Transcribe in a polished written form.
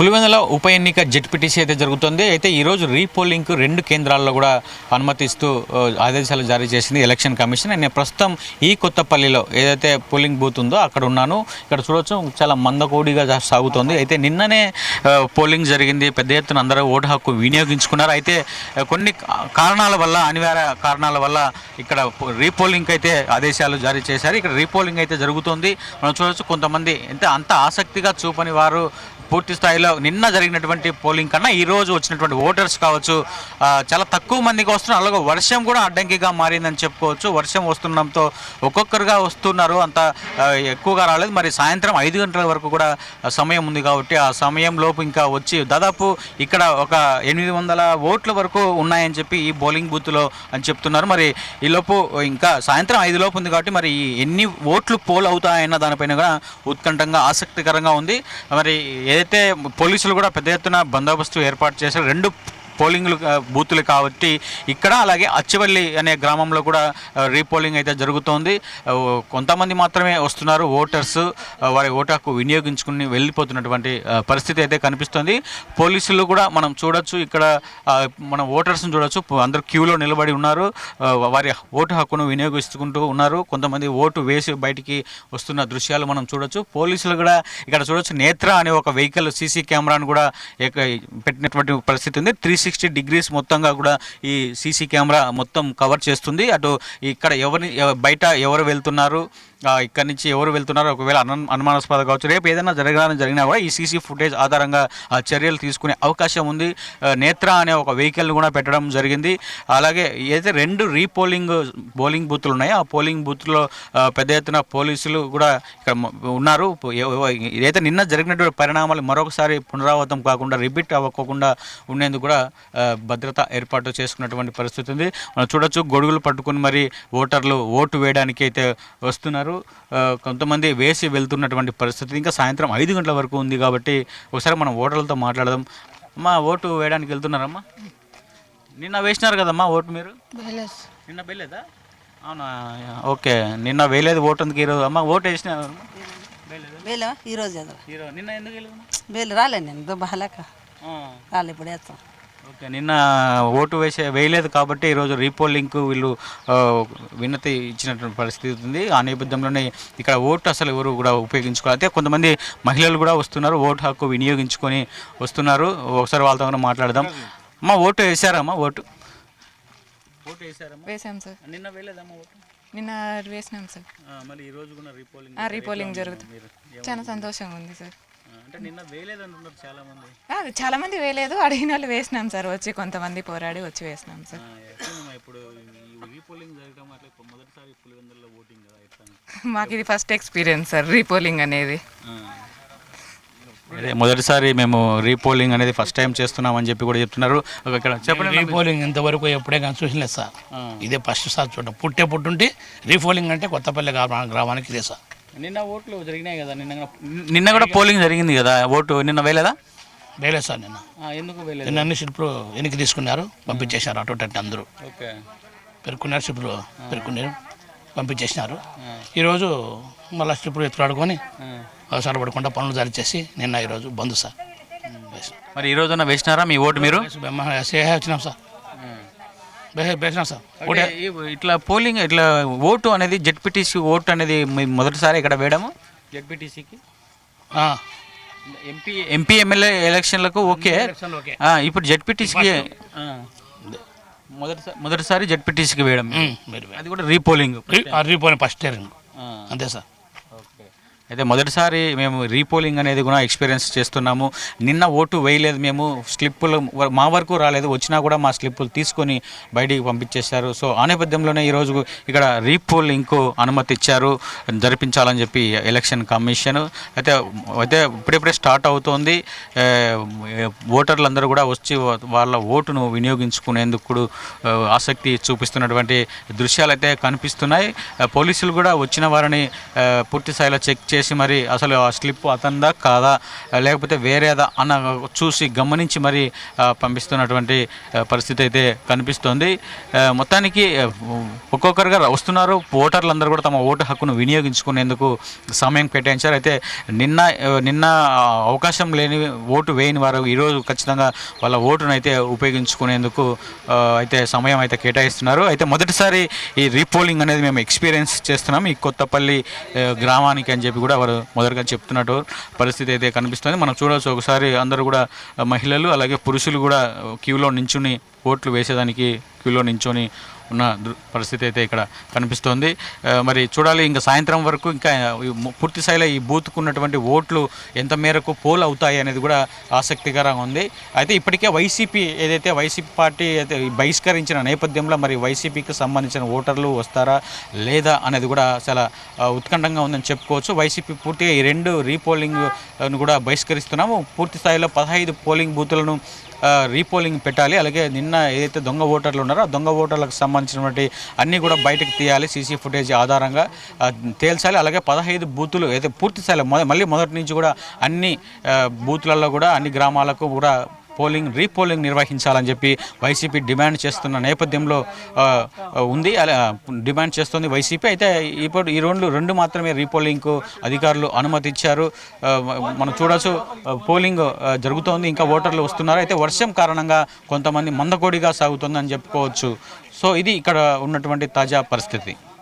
పులివెందుల ఉప ఎన్నిక జెడ్పీటీసీ అయితే జరుగుతుంది. అయితే ఈరోజు రీపోలింగ్కు 2 కేంద్రాల్లో కూడా అనుమతిస్తూ ఆదేశాలు జారీ చేసింది ఎలక్షన్ కమిషన్. నేను ప్రస్తుతం ఈ కొత్తపల్లిలో ఏదైతే పోలింగ్ బూత్ ఉందో అక్కడ ఉన్నాను. ఇక్కడ చూడొచ్చు చాలా మందకోడిగా సాగుతోంది. అయితే నిన్ననే పోలింగ్ జరిగింది, పెద్ద ఎత్తున అందరూ ఓటు హక్కు వినియోగించుకున్నారు. అయితే కొన్ని కారణాల వల్ల, అనివార్య కారణాల వల్ల ఇక్కడ రీపోలింగ్ అయితే ఆదేశాలు జారీ చేశారు. ఇక్కడ రీపోలింగ్ అయితే జరుగుతుంది. మనం చూడొచ్చు కొంతమంది అంత ఆసక్తిగా చూపని వారు పూర్తి స్థాయిలో నిన్న జరిగినటువంటి పోలింగ్ కన్నా ఈరోజు వచ్చినటువంటి ఓటర్స్ కావచ్చు చాలా తక్కువ మందికి వస్తున్నారు. అలాగే వర్షం కూడా అడ్డంకిగా మారిందని చెప్పుకోవచ్చు. వర్షం వస్తుండడంతో ఒక్కొక్కరుగా వస్తున్నారు, అంత ఎక్కువగా రాలేదు. మరి సాయంత్రం 5 గంటల వరకు కూడా సమయం ఉంది కాబట్టి ఆ సమయంలోపు ఇంకా వచ్చి దాదాపు ఇక్కడ ఒక 800 ఓట్ల వరకు ఉన్నాయని చెప్పి ఈ పోలింగ్ బూత్లో అని చెప్తున్నారు. మరి ఈలోపు ఇంకా సాయంత్రం 5 లోపు ఉంది కాబట్టి మరి ఎన్ని ఓట్లు పోల్ అవుతాయన్న దానిపైన కూడా ఉత్కంఠంగా ఆసక్తికరంగా ఉంది. మరి అయితే పోలీసులు కూడా పెద్ద ఎత్తున బందోబస్తు ఏర్పాటు చేశారు. 2 పోలింగ్లు బూతులు కాబట్టి ఇక్కడ, అలాగే అచ్చివల్లి అనే గ్రామంలో కూడా రీపోలింగ్ అయితే జరుగుతోంది. కొంతమంది మాత్రమే వస్తున్నారు ఓటర్స్, వారి ఓటు హక్కు వినియోగించుకుని వెళ్ళిపోతున్నటువంటి పరిస్థితి అయితే కనిపిస్తుంది. పోలీసులు కూడా మనం చూడొచ్చు, ఇక్కడ మనం ఓటర్స్ని చూడొచ్చు, అందరూ క్యూలో నిలబడి ఉన్నారు, వారి ఓటు హక్కును వినియోగించుకుంటూ ఉన్నారు. కొంతమంది ఓటు వేసి బయటికి వస్తున్న దృశ్యాలు మనం చూడొచ్చు. పోలీసులు కూడా ఇక్కడ చూడొచ్చు, నేత్ర అనే ఒక వెహికల్ సీసీ కెమెరాను కూడా పెట్టినటువంటి పరిస్థితి ఉంది. 360 డిగ్రీస్ మొత్తంగా కూడా ఈ సీసీ కెమెరా మొత్తం కవర్ చేస్తుంది. అటు ఇక్కడ బయట ఎవరు వెళ్తున్నారు, ఇక్కడ నుంచి ఎవరు వెళ్తున్నారో ఒకవేళ అనుమానాస్పద కావచ్చు, రేపు ఏదైనా జరిగినా కూడా ఈ సీసీ ఫుటేజ్ ఆధారంగా చర్యలు తీసుకునే అవకాశం ఉంది. నేత్ర అనే ఒక వెహికల్ని కూడా పెట్టడం జరిగింది. అలాగే ఏదైతే 2 పోలింగ్ బూత్లు ఉన్నాయో ఆ పోలింగ్ బూత్లో పెద్ద ఎత్తున పోలీసులు కూడా ఇక్కడ ఉన్నారు. ఏదైతే నిన్న జరిగినటువంటి పరిణామాలు మరొకసారి పునరావృతం కాకుండా, రిపీట్ అవ్వకుండా ఉండేందుకు కూడా భద్రత ఏర్పాటు చేసుకున్నటువంటి పరిస్థితి ఉంది. మనం చూడొచ్చు, గొడుగులు పట్టుకుని మరి ఓటర్లు ఓటు వేయడానికి అయితే వస్తున్నారు. కొంతమంది వేసి వెళ్తున్నటువంటి పరిస్థితి. ఇంకా సాయంత్రం 5 గంటల వరకు ఉంది కాబట్టి ఒకసారి మనం ఓటర్లతో మాట్లాడదాం. అమ్మా, ఓటు వేయడానికి వెళ్తున్నారమ్మా? నిన్న వేసినారు కదమ్మా ఓటు మీరు? నిన్న వేయలేదా? అవునా, ఓకే. నిన్న వేయలేదు ఓటు, అందుకు ఈరోజు అమ్మ ఓటు వేసినారు? ఈరోజు నిన్న ఎందుకు వెళ్ళలేదు? రాలేదు, నేను బాగాలేక రాలే, ఇప్పుడు వేస్తాం. ఓకే, నిన్న ఓటు వేయలేదు కాబట్టి ఈరోజు రీపోలింగ్కు వీళ్ళు వినతి ఇచ్చినటువంటి పరిస్థితి ఉంది. ఆ నేపథ్యంలోనే ఇక్కడ ఓటు అసలు ఎవరు కూడా ఉపయోగించుకోవాలి. అయితే కొంతమంది మహిళలు కూడా వస్తున్నారు, ఓటు హక్కు వినియోగించుకొని వస్తున్నారు. ఒకసారి వాళ్ళతో కూడా మాట్లాడదాం. అమ్మ, ఓటు వేసారమ్మా? ఓటు వేసారమ్మా? వేసాం సార్. నిన్న వేయలేదమ్మా ఓటు? నిన్న వేసినాం సార్. మళ్ళీ ఈరోజు కూడా రీపోలింగ్ జరుగుతుంది. చాలా సంతోషంగా ఉంది సార్. అంటే నిన్న వేయలేదు అంటున్నారు చాలా మంది. చాలా మంది వేయలేదు, అడిగిన వాళ్ళు వేసినాం సార్. వచ్చి కొంతమంది పోరాడి వచ్చి వేసినాం సార్. ఇప్పుడు రీపోలింగ్ జరగడం అట్లా మొదటిసారి పులివెందులలో ఓటింగ్ కదా, మాకు ఇది ఫస్ట్ ఎక్స్పీరియన్స్ సార్ రీపోలింగ్ అనేది. మొదటిసారి మేము రీపోలింగ్ అనేది ఫస్ట్ టైం చేస్తున్నామని చెప్పి కూడా చెప్తున్నారు. ఇక్కడ చెప్పండి, రీపోలింగ్ ఇంతవరకు ఎప్పుడే కానీ చూసలేదు సార్. ఇదే ఫస్ట్ సార్ చూడండి. పుట్టుంటే రీపోలింగ్ అంటే కొత్తపల్లి గ్రామానికి ఇదే సార్. నిన్న ఓట్లు జరిగినాయి కదా, నిన్న కూడా పోలింగ్ జరిగింది కదా, ఓటు నిన్న వేయలేదా? వేయలేదు సార్. నిన్న ఎందుకు వేయలేదు? నిన్న అన్ని షిప్లు వెనక్కి తీసుకున్నారు, పంపించేసినారు. అటు అందరూ పెరుక్కున్నారు, షిప్లు పెరుక్కున్నారు, పంపించేసినారు. ఈరోజు మళ్ళీ షిప్లు ఎత్తులాడుకొని అవసరం పడకుండా పనులు జారీ చేసి నిన్న ఈరోజు బంద్ సార్. మరి ఈ రోజున వేసినారా మీ ఓటు మీరు? వచ్చినాం సార్, వేసినాం సార్. ఇట్లా పోలింగ్, ఇట్లా ఓటు అనేది జెడ్పీటీసీ ఓటు అనేది మొదటిసారి ఇక్కడ వేయడము జెడ్పీటీసీకి. ఎంపీ ఎమ్మెల్యే ఎలక్షన్లకు ఓకే. ఇప్పుడు జెడ్పీటీసీకి మొదటిసారి జెడ్పీటీసీకి వేయడం, అది కూడా రీపోలింగ్ ఫస్ట్ ఇయరింగ్ అంతే సార్. అయితే మొదటిసారి మేము రీపోలింగ్ అనేది కూడా ఎక్స్పీరియన్స్ చేస్తున్నాము. నిన్న ఓటు వేయలేదు మేము, స్లిప్పులు మా వరకు రాలేదు, వచ్చినా కూడా మా స్లిప్పులు తీసుకొని బయటికి పంపించేశారు. సో ఆ నేపథ్యంలోనే ఈరోజు ఇక్కడ రీపోలింగ్కు అనుమతి ఇచ్చారు, జరిపించాలని చెప్పి ఎలక్షన్ కమిషన్. అయితే ఇప్పుడిప్పుడే స్టార్ట్ అవుతోంది. ఓటర్లందరూ కూడా వచ్చి వాళ్ళ ఓటును వినియోగించుకునేందుకు ఆసక్తి చూపిస్తున్నటువంటి దృశ్యాలు అయితే కనిపిస్తున్నాయి. పోలీసులు కూడా వచ్చిన వారిని పూర్తి స్థాయిలో చెక్ చేసి చేసి మరి అసలు ఆ స్లిప్ అతందా కాదా లేకపోతే వేరేదా అన్న చూసి గమనించి మరి పంపిస్తున్నటువంటి పరిస్థితి అయితే కనిపిస్తోంది. మొత్తానికి ఒక్కొక్కరుగా వస్తున్నారు. ఓటర్లందరూ కూడా తమ ఓటు హక్కును వినియోగించుకునేందుకు సమయం కేటాయించారు. అయితే నిన్న అవకాశం లేని ఓటు వేయని వారు ఈరోజు ఖచ్చితంగా వాళ్ళ ఓటును అయితే ఉపయోగించుకునేందుకు అయితే సమయం అయితే కేటాయిస్తున్నారు. అయితే మొదటిసారి ఈ రీపోలింగ్ అనేది మేము ఎక్స్పీరియన్స్ చేస్తున్నాం ఈ కొత్తపల్లి గ్రామానికి అని చెప్పి కూడా వారు మొదటగా చెప్తున్నట్టు పరిస్థితి అయితే కనిపిస్తుంది. మనం చూడవచ్చు ఒకసారి అందరూ కూడా మహిళలు అలాగే పురుషులు కూడా క్యూలో నించుని ఓట్లు వేసేదానికి క్యూలో నించుని ఉన్న పరిస్థితి అయితే ఇక్కడ కనిపిస్తోంది. మరి చూడాలి ఇంకా సాయంత్రం వరకు ఇంకా పూర్తి స్థాయిలో ఈ బూత్కు ఉన్నటువంటి ఓట్లు ఎంత మేరకు పోల్ అవుతాయి అనేది కూడా ఆసక్తికరంగా ఉంది. అయితే ఇప్పటికే వైసీపీ పార్టీ అయితే బహిష్కరించిన నేపథ్యంలో మరి వైసీపీకి సంబంధించిన ఓటర్లు వస్తారా లేదా అనేది కూడా చాలా ఉత్కంఠంగా ఉందని చెప్పుకోవచ్చు. వైసీపీ పూర్తిగా ఈ 2 రీపోలింగ్ను కూడా బహిష్కరిస్తున్నాము. పూర్తి స్థాయిలో 15 పోలింగ్ బూతులను రీపోలింగ్ పెట్టాలి. అలాగే నిన్న ఏదైతే దొంగ ఓటర్లు ఉన్నారో ఆ దొంగ ఓటర్లకు సంబంధించినటువంటి అన్నీ కూడా బయటకు తీయాలి, సీసీ ఫుటేజ్ ఆధారంగా తేల్చాలి. అలాగే 15 బూతులు అయితే పూర్తి స్థాయిలో మళ్ళీ మొదటి నుంచి కూడా అన్ని బూతులలో కూడా అన్ని గ్రామాలకు కూడా రీపోలింగ్ నిర్వహించాలని చెప్పి వైసీపీ డిమాండ్ చేస్తున్న నేపథ్యంలో ఉంది. డిమాండ్ చేస్తుంది వైసీపీ. అయితే ఇప్పుడు ఈ రెండు మాత్రమే రీపోలింగ్కు అధికారులు అనుమతి ఇచ్చారు. మనం చూడవచ్చు పోలింగ్ జరుగుతోంది, ఇంకా ఓటర్లు వస్తున్నారు. అయితే వర్షం కారణంగా కొంతమంది మందకోడిగా సాగుతుందని చెప్పుకోవచ్చు. సో ఇది ఇక్కడ ఉన్నటువంటి తాజా పరిస్థితి.